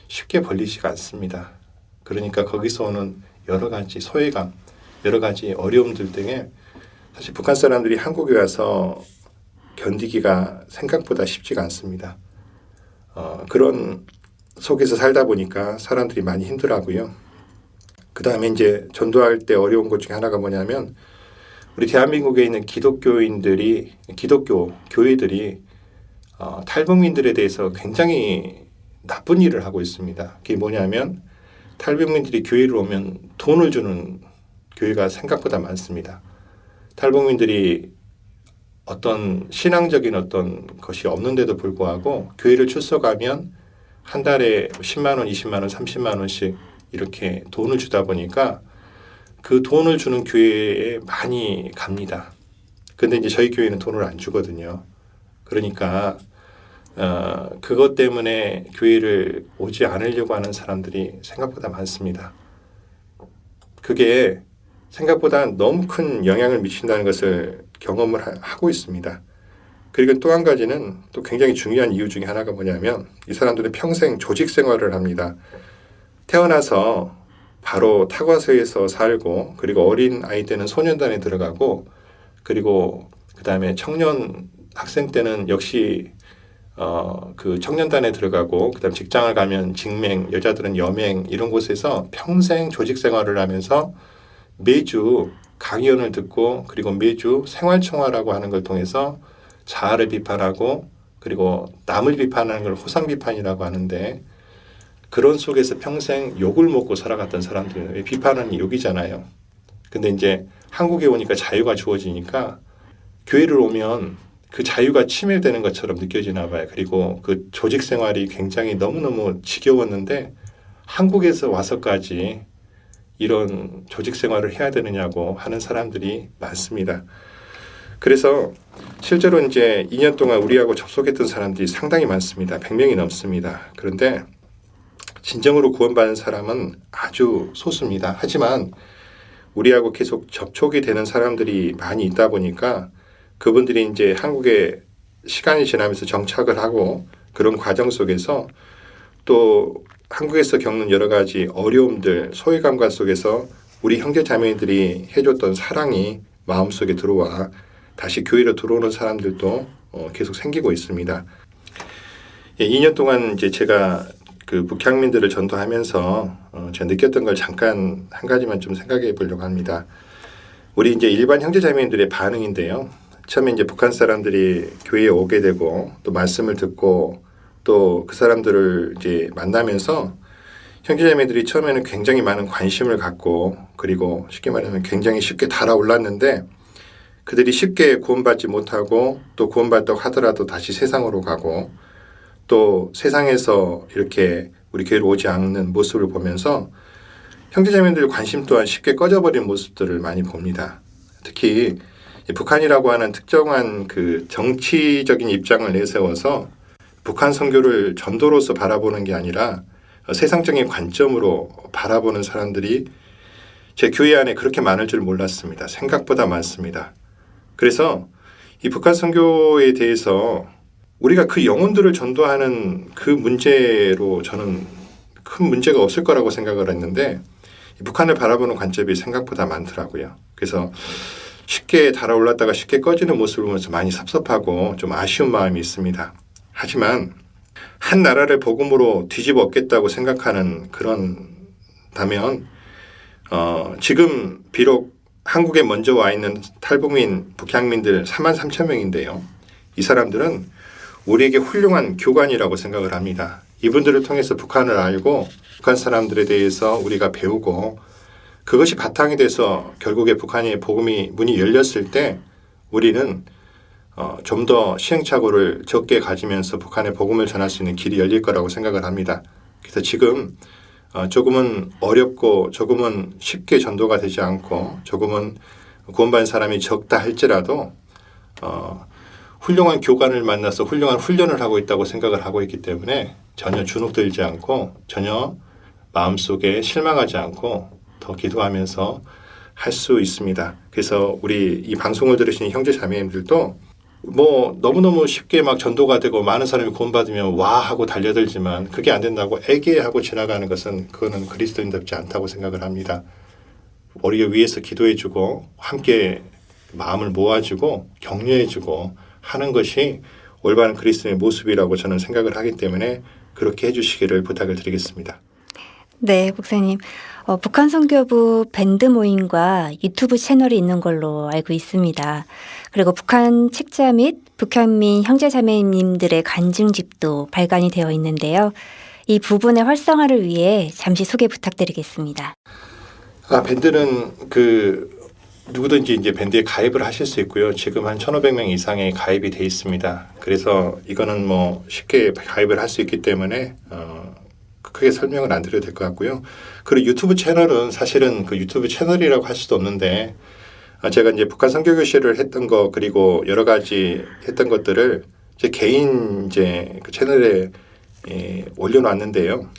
쉽게 벌리지가 않습니다. 그러니까 거기서 오는 여러 가지 소외감, 여러 가지 어려움들 등에 사실 북한 사람들이 한국에 와서 견디기가 생각보다 쉽지가 않습니다. 그런 속에서 살다 보니까 사람들이 많이 힘들어하고요. 그 다음에 이제 전도할 때 어려운 것 중에 하나가 뭐냐면 우리 대한민국에 있는 기독교인들이 기독교 교회들이 탈북민들에 대해서 굉장히 나쁜 일을 하고 있습니다. 그게 뭐냐면 탈북민들이 교회를 오면 돈을 주는 교회가 생각보다 많습니다. 탈북민들이 어떤 신앙적인 어떤 것이 없는데도 불구하고 교회를 출석하면 한 달에 10만 원, 20만 원, 30만 원씩 이렇게 돈을 주다 보니까 그 돈을 주는 교회에 많이 갑니다. 근데 이제 저희 교회는 돈을 안 주거든요. 그러니까 그것 때문에 교회를 오지 않으려고 하는 사람들이 생각보다 많습니다. 그게 생각보다 너무 큰 영향을 미친다는 것을 경험을 하고 있습니다. 그리고 또 한 가지는 또 굉장히 중요한 이유 중에 하나가 뭐냐면 이 사람들은 평생 조직 생활을 합니다. 태어나서 바로 타과서에서 살고 그리고 어린 아이 때는 소년단에 들어가고 그리고 그 다음에 청년 학생 때는 역시 그 청년단에 들어가고 그다음 직장을 가면 직맹, 여자들은 여맹 이런 곳에서 평생 조직 생활을 하면서 매주 강연을 듣고 그리고 매주 생활총화라고 하는 걸 통해서 자아를 비판하고 그리고 남을 비판하는 걸 호상 비판이라고 하는데 그런 속에서 평생 욕을 먹고 살아갔던 사람들은 비판하는 욕이잖아요. 근데 이제 한국에 오니까 자유가 주어지니까 교회를 오면 그 자유가 침해되는 것처럼 느껴지나 봐요. 그리고 그 조직 생활이 굉장히 너무너무 지겨웠는데 한국에서 와서까지 이런 조직 생활을 해야 되느냐고 하는 사람들이 많습니다. 그래서 실제로 이제 2년 동안 우리하고 접속했던 사람들이 상당히 많습니다. 100명이 넘습니다. 그런데 진정으로 구원받은 사람은 아주 소수입니다. 하지만 우리하고 계속 접촉이 되는 사람들이 많이 있다 보니까 그분들이 이제 한국에 시간이 지나면서 정착을 하고 그런 과정 속에서 또 한국에서 겪는 여러 가지 어려움들, 소외감과 속에서 우리 형제 자매들이 해줬던 사랑이 마음속에 들어와 다시 교회로 들어오는 사람들도 계속 생기고 있습니다. 2년 동안 이제 제가 그 북향민들을 전도하면서 제가 느꼈던 걸 잠깐 한 가지만 좀 생각해 보려고 합니다. 우리 이제 일반 형제자매들의 반응인데요. 처음에 이제 북한 사람들이 교회에 오게 되고 또 말씀을 듣고 또 그 사람들을 이제 만나면서 형제자매들이 처음에는 굉장히 많은 관심을 갖고 그리고 쉽게 말하면 굉장히 쉽게 달아올랐는데 그들이 쉽게 구원받지 못하고 또 구원받다고 하더라도 다시 세상으로 가고 또 세상에서 이렇게 우리 교회로 오지 않는 모습을 보면서 형제자매들 관심 또한 쉽게 꺼져버린 모습들을 많이 봅니다. 특히 이 북한이라고 하는 특정한 그 정치적인 입장을 내세워서 북한 선교를 전도로서 바라보는 게 아니라 세상적인 관점으로 바라보는 사람들이 제 교회 안에 그렇게 많을 줄 몰랐습니다. 생각보다 많습니다. 그래서 이 북한 선교에 대해서 우리가 그 영혼들을 전도하는 그 문제로 저는 큰 문제가 없을 거라고 생각을 했는데 이 북한을 바라보는 관점이 생각보다 많더라고요. 그래서 쉽게 달아올랐다가 쉽게 꺼지는 모습을 보면서 많이 섭섭하고 좀 아쉬운 마음이 있습니다. 하지만 한 나라를 복음으로 뒤집어 엎겠다고 생각하는 그런다면 지금 비록 한국에 먼저 와 있는 탈북민, 북향민들 4만 3천 명인데요. 이 사람들은 우리에게 훌륭한 교관이라고 생각을 합니다. 이분들을 통해서 북한을 알고 북한 사람들에 대해서 우리가 배우고 그것이 바탕이 돼서 결국에 북한의 복음이 문이 열렸을 때 우리는 좀 더 시행착오를 적게 가지면서 북한의 복음을 전할 수 있는 길이 열릴 거라고 생각을 합니다. 그래서 지금 조금은 어렵고 조금은 쉽게 전도가 되지 않고 조금은 구원받은 사람이 적다 할지라도 훌륭한 교관을 만나서 훌륭한 훈련을 하고 있다고 생각을 하고 있기 때문에 전혀 주눅들지 않고 전혀 마음속에 실망하지 않고 더 기도하면서 할 수 있습니다. 그래서 우리 이 방송을 들으시는 형제 자매님들도 뭐 너무너무 쉽게 막 전도가 되고 많은 사람이 구원받으면 와 하고 달려들지만 그게 안 된다고 애기하고 지나가는 것은 그거는 그리스도인답지 않다고 생각을 합니다. 우리가 위에서 기도해주고 함께 마음을 모아주고 격려해주고 하는 것이 올바른 그리스도의 모습이라고 저는 생각을 하기 때문에 그렇게 해주시기를 부탁을 드리겠습니다. 네, 목사님. 북한 선교부 밴드 모임과 유튜브 채널이 있는 걸로 알고 있습니다. 그리고 북한 책자 및 북한민 형제자매님들의 간증집도 발간이 되어 있는데요. 이 부분의 활성화를 위해 잠시 소개 부탁드리겠습니다. 밴드는 누구든지 이제 밴드에 가입을 하실 수 있고요. 지금 한 1,500명 이상의 가입이 돼 있습니다. 그래서 이거는 뭐 쉽게 가입을 할 수 있기 때문에 크게 설명을 안 드려도 될 것 같고요. 그리고 유튜브 채널은 사실은 그 유튜브 채널이라고 할 수도 없는데 제가 이제 북한 선교교실을 했던 거 그리고 여러 가지 했던 것들을 제 개인 이제 그 채널에 올려놨는데요.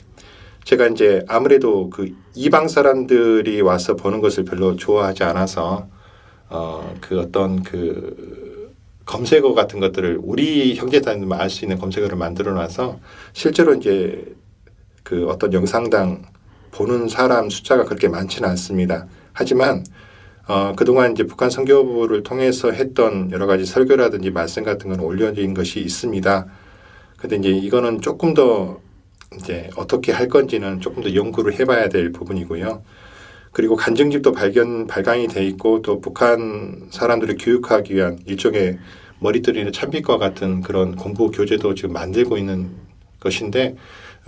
제가 이제 아무래도 그 이방 사람들이 와서 보는 것을 별로 좋아하지 않아서 그 어떤 그 검색어 같은 것들을 우리 형제단들만 알 수 있는 검색어를 만들어놔서 실제로 이제 그 어떤 영상당 보는 사람 숫자가 그렇게 많지는 않습니다. 하지만 그동안 이제 북한 선교부를 통해서 했던 여러 가지 설교라든지 말씀 같은 건 올려진 것이 있습니다. 근데 이제 이거는 조금 더 이제 어떻게 할 건지는 조금 더 연구를 해봐야 될 부분이고요. 그리고 간증집도 발간이 돼 있고 또 북한 사람들을 교육하기 위한 일종의 머리들이나 참빛과 같은 그런 공부 교재도 지금 만들고 있는 것인데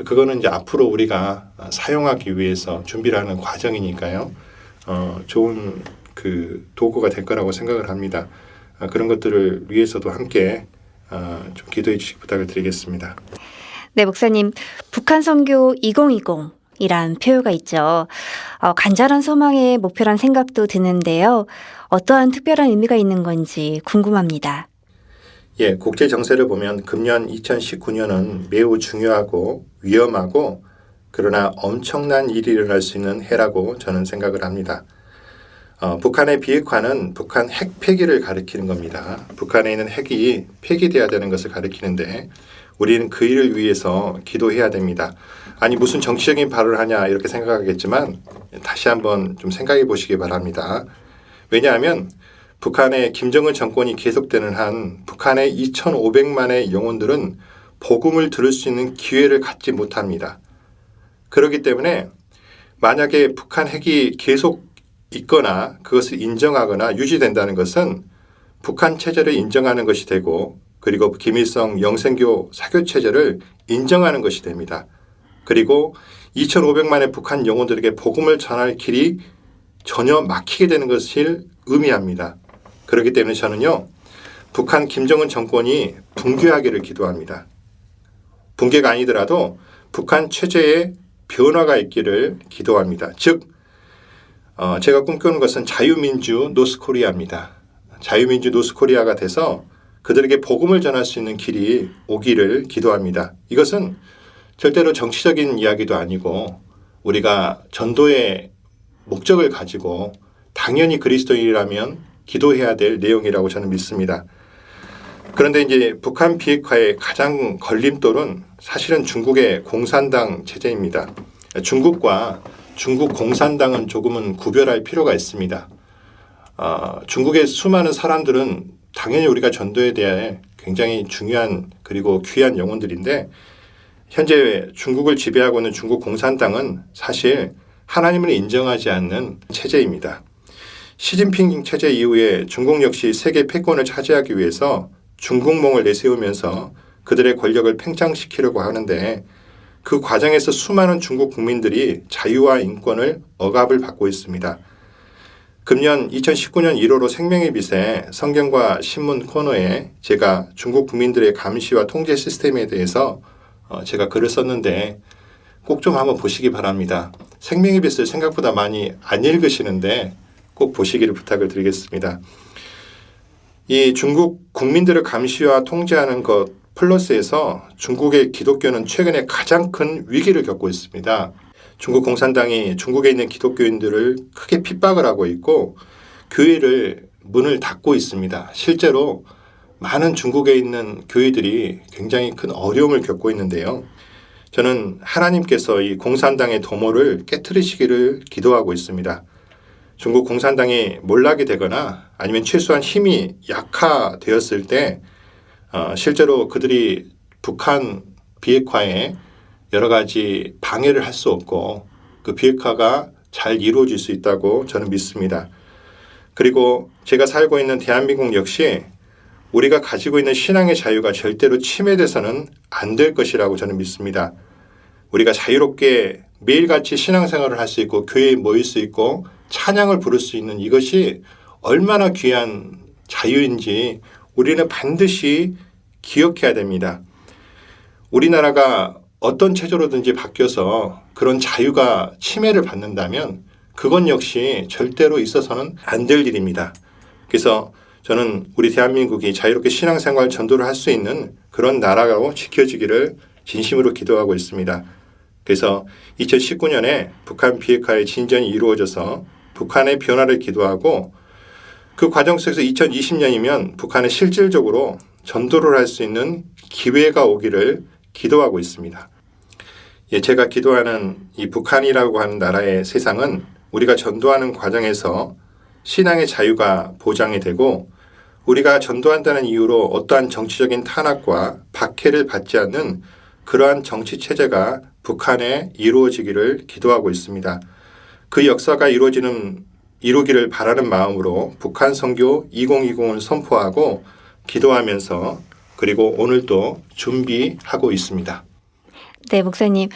그거는 이제 앞으로 우리가 사용하기 위해서 준비를 하는 과정이니까요. 좋은 그 도구가 될 거라고 생각을 합니다. 그런 것들을 위해서도 함께 좀 기도해 주시기 부탁을 드리겠습니다. 네, 목사님. 북한 선교 2020이란 표어가 있죠. 간절한 소망의 목표란 생각도 드는데요. 어떠한 특별한 의미가 있는 건지 궁금합니다. 예, 국제 정세를 보면 금년 2019년은 매우 중요하고 위험하고 그러나 엄청난 일이 일어날 수 있는 해라고 저는 생각을 합니다. 북한의 비핵화는 북한 핵 폐기를 가리키는 겁니다. 북한에 있는 핵이 폐기돼야 되는 것을 가리키는데 우리는 그 일을 위해서 기도해야 됩니다. 아니 무슨 정치적인 발언을 하냐 이렇게 생각하겠지만 다시 한번 좀 생각해 보시기 바랍니다. 왜냐하면 북한의 김정은 정권이 계속되는 한 북한의 2,500만의 영혼들은 복음을 들을 수 있는 기회를 갖지 못합니다. 그렇기 때문에 만약에 북한 핵이 계속 있거나 그것을 인정하거나 유지된다는 것은 북한 체제를 인정하는 것이 되고 그리고 김일성 영생교 사교 체제를 인정하는 것이 됩니다. 그리고 2,500만의 북한 영혼들에게 복음을 전할 길이 전혀 막히게 되는 것을 의미합니다. 그렇기 때문에 저는요, 북한 김정은 정권이 붕괴하기를 기도합니다. 붕괴가 아니더라도 북한 체제에 변화가 있기를 기도합니다. 즉, 제가 꿈꾸는 것은 자유민주 노스코리아입니다. 자유민주 노스코리아가 돼서 그들에게 복음을 전할 수 있는 길이 오기를 기도합니다. 이것은 절대로 정치적인 이야기도 아니고 우리가 전도의 목적을 가지고 당연히 그리스도인이라면 기도해야 될 내용이라고 저는 믿습니다. 그런데 이제 북한 비핵화의 가장 걸림돌은 사실은 중국의 공산당 체제입니다. 중국과 중국 공산당은 조금은 구별할 필요가 있습니다. 중국의 수많은 사람들은 당연히 우리가 전도에 대해 굉장히 중요한 그리고 귀한 영혼들인데 현재 중국을 지배하고 있는 중국 공산당은 사실 하나님을 인정하지 않는 체제입니다. 시진핑 체제 이후에 중국 역시 세계 패권을 차지하기 위해서 중국몽을 내세우면서 그들의 권력을 팽창시키려고 하는데 그 과정에서 수많은 중국 국민들이 자유와 인권을 억압을 받고 있습니다. 금년 2019년 1월호 생명의 빛에 성경과 신문 코너에 제가 중국 국민들의 감시와 통제 시스템에 대해서 제가 글을 썼는데 꼭 좀 한번 보시기 바랍니다. 생명의 빛을 생각보다 많이 안 읽으시는데 꼭 보시기를 부탁을 드리겠습니다. 이 중국 국민들을 감시와 통제하는 것 플러스에서 중국의 기독교는 최근에 가장 큰 위기를 겪고 있습니다. 중국 공산당이 중국에 있는 기독교인들을 크게 핍박을 하고 있고 교회를 문을 닫고 있습니다. 실제로 많은 중국에 있는 교회들이 굉장히 큰 어려움을 겪고 있는데요. 저는 하나님께서 이 공산당의 도모를 깨트리시기를 기도하고 있습니다. 중국 공산당이 몰락이 되거나 아니면 최소한 힘이 약화되었을 때 실제로 그들이 북한 비핵화에 여러 가지 방해를 할 수 없고 그 비핵화가 잘 이루어질 수 있다고 저는 믿습니다. 그리고 제가 살고 있는 대한민국 역시 우리가 가지고 있는 신앙의 자유가 절대로 침해돼서는 안 될 것이라고 저는 믿습니다. 우리가 자유롭게 매일같이 신앙생활을 할 수 있고 교회에 모일 수 있고 찬양을 부를 수 있는 이것이 얼마나 귀한 자유인지 우리는 반드시 기억해야 됩니다. 우리나라가 어떤 체제로든지 바뀌어서 그런 자유가 침해를 받는다면 그건 역시 절대로 있어서는 안 될 일입니다. 그래서 저는 우리 대한민국이 자유롭게 신앙생활 전도를 할 수 있는 그런 나라로 지켜지기를 진심으로 기도하고 있습니다. 그래서 2019년에 북한 비핵화의 진전이 이루어져서 북한의 변화를 기도하고 그 과정 속에서 2020년이면 북한에 실질적으로 전도를 할 수 있는 기회가 오기를 기도하고 있습니다. 제가 기도하는 이 북한이라고 하는 나라의 세상은 우리가 전도하는 과정에서 신앙의 자유가 보장이 되고 우리가 전도한다는 이유로 어떠한 정치적인 탄압과 박해를 받지 않는 그러한 정치 체제가 북한에 이루어지기를 기도하고 있습니다. 그 역사가 이루기를 바라는 마음으로 북한 선교 2020을 선포하고 기도하면서 그리고 오늘도 준비하고 있습니다. 네, 목사님.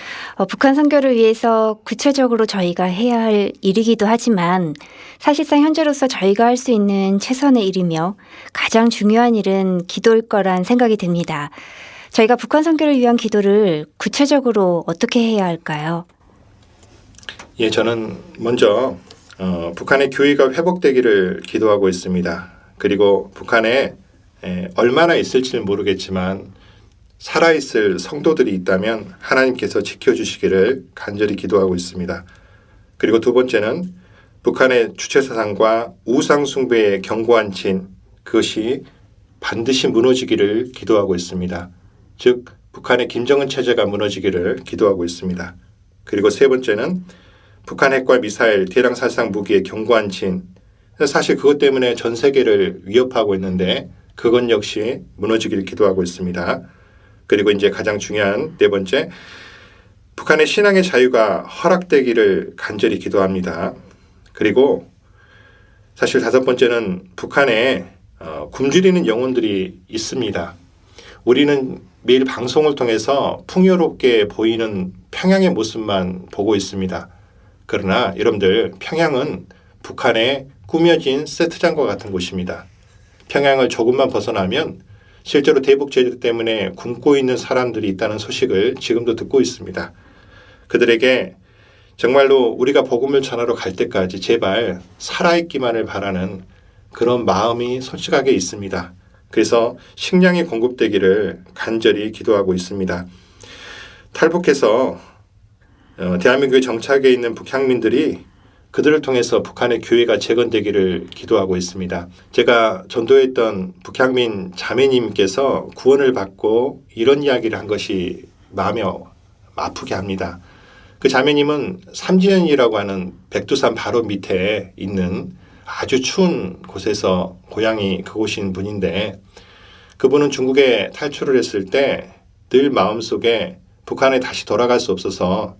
북한 선교를 위해서 구체적으로 저희가 해야 할 일이기도 하지만 사실상 현재로서 저희가 할 수 있는 최선의 일이며 가장 중요한 일은 기도일 거란 생각이 듭니다. 저희가 북한 선교를 위한 기도를 구체적으로 어떻게 해야 할까요? 저는 먼저 북한의 교회가 회복되기를 기도하고 있습니다. 그리고 북한에 얼마나 있을지는 모르겠지만 살아있을 성도들이 있다면 하나님께서 지켜주시기를 간절히 기도하고 있습니다. 그리고 두 번째는 북한의 주체사상과 우상 숭배의 견고한 진, 그것이 반드시 무너지기를 기도하고 있습니다. 즉 북한의 김정은 체제가 무너지기를 기도하고 있습니다. 그리고 세 번째는 북한 핵과 미사일, 대량 살상 무기의 견고한 진, 사실 그것 때문에 전 세계를 위협하고 있는데 그건 역시 무너지기를 기도하고 있습니다. 그리고 이제 가장 중요한 네 번째, 북한의 신앙의 자유가 허락되기를 간절히 기도합니다. 그리고 사실 다섯 번째는 북한에 굶주리는 영혼들이 있습니다. 우리는 매일 방송을 통해서 풍요롭게 보이는 평양의 모습만 보고 있습니다. 그러나 여러분들, 평양은 북한의 꾸며진 세트장과 같은 곳입니다. 평양을 조금만 벗어나면 실제로 대북 제재 때문에 굶고 있는 사람들이 있다는 소식을 지금도 듣고 있습니다. 그들에게 정말로 우리가 복음을 전하러 갈 때까지 제발 살아있기만을 바라는 그런 마음이 솔직하게 있습니다. 그래서 식량이 공급되기를 간절히 기도하고 있습니다. 탈북해서 대한민국에 정착해 있는 북향민들이 그들을 통해서 북한의 교회가 재건되기를 기도하고 있습니다. 제가 전도했던 북향민 자매님께서 구원을 받고 이런 이야기를 한 것이 마음이 아프게 합니다. 그 자매님은 삼지연이라고 하는 백두산 바로 밑에 있는 아주 추운 곳에서 고향이 그곳인 분인데 그분은 중국에 탈출을 했을 때 늘 마음속에 북한에 다시 돌아갈 수 없어서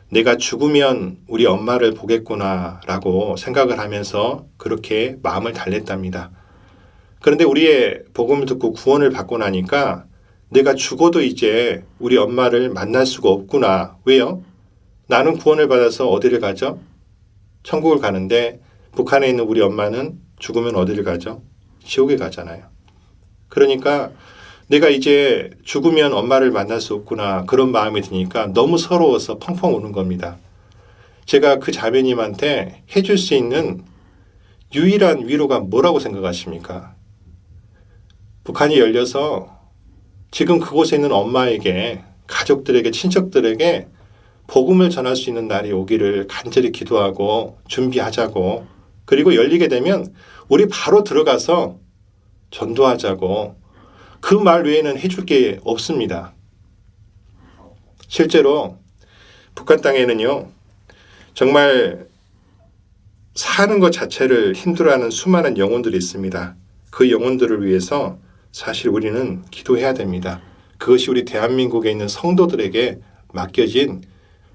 내가 죽으면 우리 엄마를 보겠구나라고 생각을 하면서 그렇게 마음을 달랬답니다. 그런데 우리의 복음을 듣고 구원을 받고 나니까 내가 죽어도 이제 우리 엄마를 만날 수가 없구나. 왜요? 나는 구원을 받아서 어디를 가죠? 천국을 가는데 북한에 있는 우리 엄마는 죽으면 어디를 가죠? 지옥에 가잖아요. 그러니까 내가 이제 죽으면 엄마를 만날 수 없구나 그런 마음이 드니까 너무 서러워서 펑펑 우는 겁니다. 제가 그 자매님한테 해줄 수 있는 유일한 위로가 뭐라고 생각하십니까? 북한이 열려서 지금 그곳에 있는 엄마에게 가족들에게 친척들에게 복음을 전할 수 있는 날이 오기를 간절히 기도하고 준비하자고 그리고 열리게 되면 우리 바로 들어가서 전도하자고 그 말 외에는 해줄 게 없습니다. 실제로 북한 땅에는요, 정말 사는 것 자체를 힘들어하는 수많은 영혼들이 있습니다. 그 영혼들을 위해서 사실 우리는 기도해야 됩니다. 그것이 우리 대한민국에 있는 성도들에게 맡겨진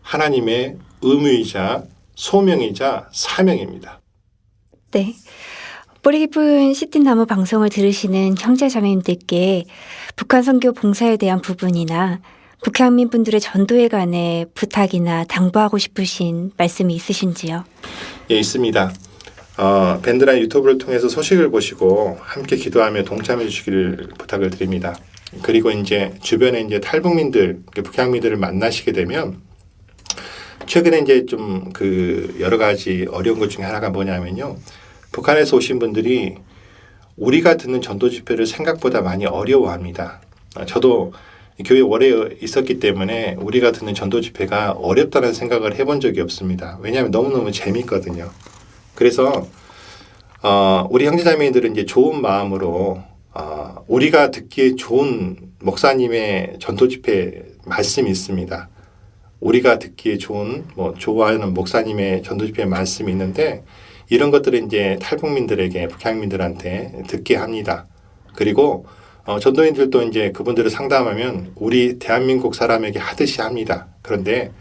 하나님의 의무이자 소명이자 사명입니다. 네. 뿌리 깊은 씨앗나무 방송을 들으시는 형제 자매님들께 북한 선교 봉사에 대한 부분이나 북향민 분들의 전도에 관해 부탁이나 당부하고 싶으신 말씀이 있으신지요? 예, 있습니다. 밴드나 유튜브를 통해서 소식을 보시고 함께 기도하며 동참해 주시기를 부탁을 드립니다. 그리고 이제 주변에 이제 탈북민들, 북향민들을 만나시게 되면 최근에 이제 좀 그 여러 가지 어려운 것 중에 하나가 뭐냐면요. 북한에서 오신 분들이 우리가 듣는 전도 집회를 생각보다 많이 어려워합니다. 저도 교회 오래 있었기 때문에 우리가 듣는 전도 집회가 어렵다는 생각을 해본 적이 없습니다. 왜냐하면 너무너무 재미있거든요. 그래서 우리 형제자매들은 이제 좋은 마음으로 우리가 듣기에 좋은 목사님의 전도 집회 말씀이 있습니다. 우리가 듣기에 좋은 좋아하는 목사님의 전도 집회 말씀이 있는데 이런 것들을 이제 탈북민들에게 북향민들한테 듣게 합니다. 그리고 전도인들도 이제 그분들을 상담하면 우리 대한민국 사람에게 하듯이 합니다. 그런데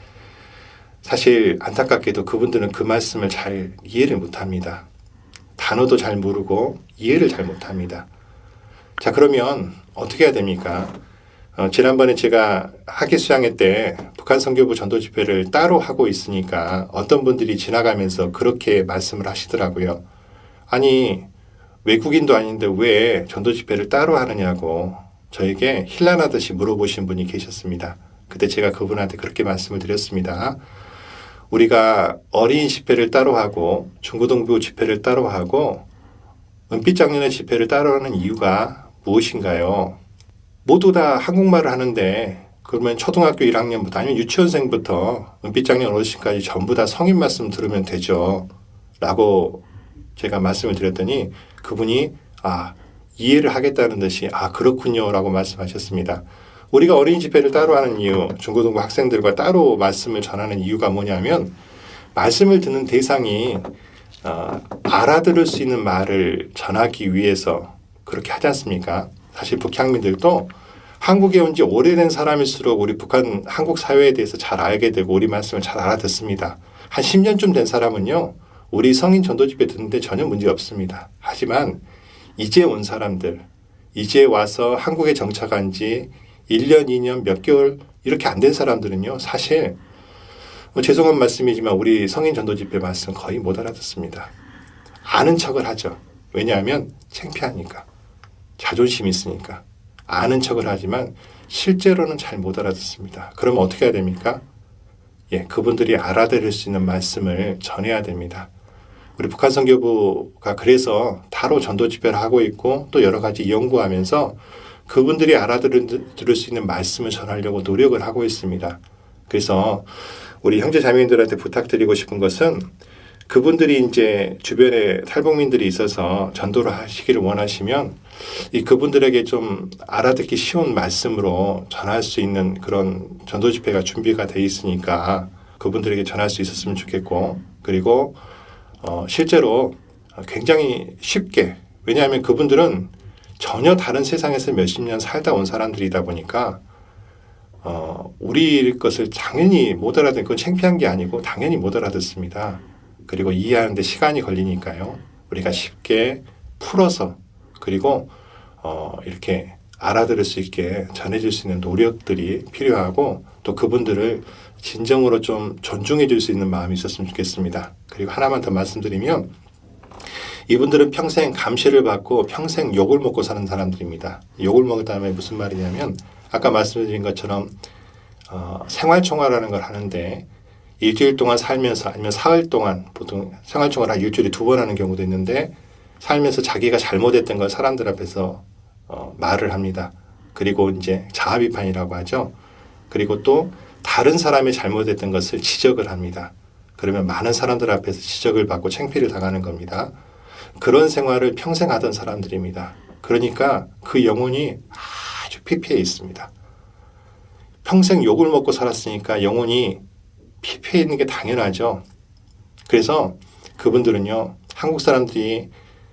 사실 안타깝게도 그분들은 그 말씀을 잘 이해를 못합니다. 단어도 잘 모르고 이해를 잘 못합니다. 자, 그러면 어떻게 해야 됩니까? 지난번에 제가 학예 수양회 때 북한 선교부 전도 집회를 따로 하고 있으니까 어떤 분들이 지나가면서 그렇게 말씀을 하시더라고요. 아니, 외국인도 아닌데 왜 전도 집회를 따로 하느냐고 저에게 힐난하듯이 물어보신 분이 계셨습니다. 그때 제가 그분한테 그렇게 말씀을 드렸습니다. 우리가 어린이 집회를 따로 하고 중고등부 집회를 따로 하고 은빛장년의 집회를 따로 하는 이유가 무엇인가요? 모두 다 한국말을 하는데 그러면 초등학교 1학년부터 아니면 유치원생부터 은빛장년 어르신까지 전부 다 성인 말씀 들으면 되죠. 라고 제가 말씀을 드렸더니 그분이 이해를 하겠다는 듯이 그렇군요 라고 말씀하셨습니다. 우리가 어린이 집회를 따로 하는 이유, 중고등부 학생들과 따로 말씀을 전하는 이유가 뭐냐면 말씀을 듣는 대상이 알아들을 수 있는 말을 전하기 위해서 그렇게 하지 않습니까? 사실 북향민들도 한국에 온 지 오래된 사람일수록 우리 북한 한국 사회에 대해서 잘 알게 되고 우리 말씀을 잘 알아듣습니다. 한 10년쯤 된 사람은요. 우리 성인 전도 집회 듣는데 전혀 문제 없습니다. 하지만 이제 온 사람들, 이제 와서 한국에 정착한 지 1년, 2년, 몇 개월 이렇게 안 된 사람들은요. 사실 죄송한 말씀이지만 우리 성인 전도 집회 말씀 거의 못 알아듣습니다. 아는 척을 하죠. 왜냐하면 창피하니까. 자존심이 있으니까. 아는 척을 하지만 실제로는 잘 못 알아듣습니다. 그러면 어떻게 해야 됩니까? 그분들이 알아들을 수 있는 말씀을 전해야 됩니다. 우리 북한 선교부가 그래서 타로 전도 집회를 하고 있고 또 여러 가지 연구하면서 그분들이 알아들을 수 있는 말씀을 전하려고 노력을 하고 있습니다. 그래서 우리 형제 자매님들한테 부탁드리고 싶은 것은 그분들이 이제 주변에 탈북민들이 있어서 전도를 하시기를 원하시면 그분들에게 좀 알아듣기 쉬운 말씀으로 전할 수 있는 그런 전도 집회가 준비가 돼 있으니까 그분들에게 전할 수 있었으면 좋겠고, 그리고 실제로 굉장히 쉽게, 왜냐하면 그분들은 전혀 다른 세상에서 몇십 년 살다 온 사람들이다 보니까 우리 것을 당연히 못 알아듣는 건 창피한 게 아니고 당연히 못 알아듣습니다. 그리고 이해하는데 시간이 걸리니까요. 우리가 쉽게 풀어서 그리고 이렇게 알아들을 수 있게 전해줄 수 있는 노력들이 필요하고 또 그분들을 진정으로 좀 존중해 줄 수 있는 마음이 있었으면 좋겠습니다. 그리고 하나만 더 말씀드리면 이분들은 평생 감시를 받고 평생 욕을 먹고 사는 사람들입니다. 욕을 먹은 다음에 무슨 말이냐면 아까 말씀드린 것처럼 생활총화라는 걸 하는데 일주일 동안 살면서 아니면 사흘 동안 보통 생활총화를 한 일주일에 2번 하는 경우도 있는데 살면서 자기가 잘못했던 걸 사람들 앞에서 말을 합니다. 그리고 이제 자아비판이라고 하죠. 그리고 또 다른 사람이 잘못했던 것을 지적을 합니다. 그러면 많은 사람들 앞에서 지적을 받고 창피를 당하는 겁니다. 그런 생활을 평생 하던 사람들입니다. 그러니까 그 영혼이 아주 피폐해 있습니다. 평생 욕을 먹고 살았으니까 영혼이 피폐해 있는 게 당연하죠. 그래서 그분들은요, 한국 사람들이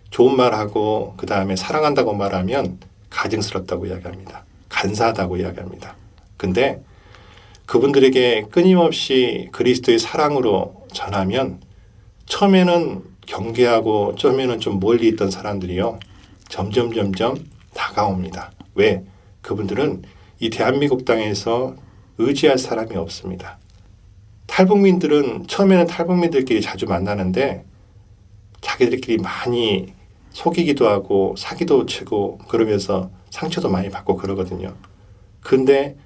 좋은 말하고 그 다음에 사랑한다고 말하면 가증스럽다고 이야기합니다. 간사하다고 이야기합니다. 근데 그분들에게 끊임없이 그리스도의 사랑으로 전하면 처음에는 경계하고 처음에는 좀 멀리 있던 사람들이요, 점점 다가옵니다. 왜? 그분들은 이 대한민국 땅에서 의지할 사람이 없습니다. 탈북민들은 처음에는 탈북민들끼리 자주 만나는데 자기들끼리 많이 속이기도 하고 사기도 치고 그러면서 상처도 많이 받고 그러거든요. 근데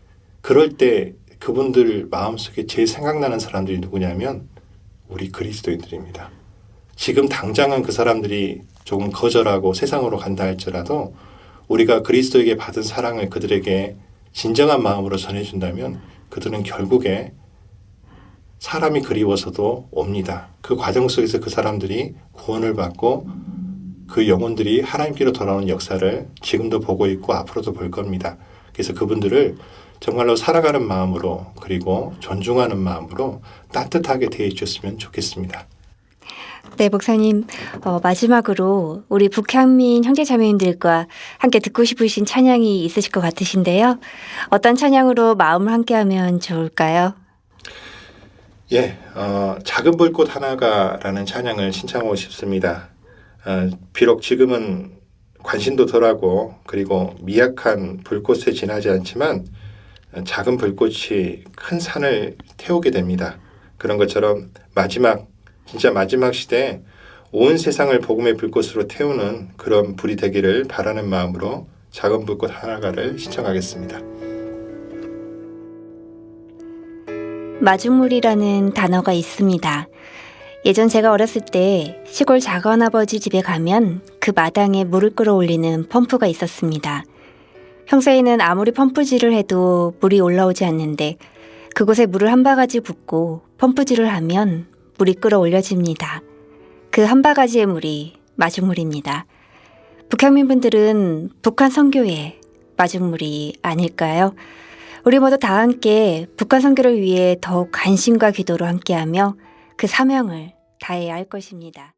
그럴 때 그분들 마음속에 제일 생각나는 사람들이 누구냐면 우리 그리스도인들입니다. 지금 당장은 그 사람들이 조금 거절하고 세상으로 간다 할지라도 우리가 그리스도에게 받은 사랑을 그들에게 진정한 마음으로 전해준다면 그들은 결국에 사람이 그리워서도 옵니다. 그 과정 속에서 그 사람들이 구원을 받고 그 영혼들이 하나님께로 돌아오는 역사를 지금도 보고 있고 앞으로도 볼 겁니다. 그래서 그분들을 정말로 사랑하는 마음으로 그리고 존중하는 마음으로 따뜻하게 대해 주셨으면 좋겠습니다. 네, 목사님. 마지막으로 우리 북향민 형제자매님들과 함께 듣고 싶으신 찬양이 있으실 것 같으신데요. 어떤 찬양으로 마음을 함께하면 좋을까요? 작은 불꽃 하나가라는 찬양을 신청하고 싶습니다. 비록 지금은 관심도 덜하고 그리고 미약한 불꽃에 지나지 않지만 작은 불꽃이 큰 산을 태우게 됩니다. 그런 것처럼 진짜 마지막 시대에 온 세상을 복음의 불꽃으로 태우는 그런 불이 되기를 바라는 마음으로 작은 불꽃 하나가를 신청하겠습니다. 마중물이라는 단어가 있습니다. 예전 제가 어렸을 때 시골 작은아버지 집에 가면 그 마당에 물을 끌어올리는 펌프가 있었습니다. 평소에는 아무리 펌프질을 해도 물이 올라오지 않는데 그곳에 물을 한 바가지 붓고 펌프질을 하면 물이 끌어올려집니다. 그 한 바가지의 물이 마중물입니다. 북한민분들은 북한 선교의 마중물이 아닐까요? 우리 모두 다 함께 북한 선교를 위해 더욱 관심과 기도로 함께하며 그 사명을 다해야 할 것입니다.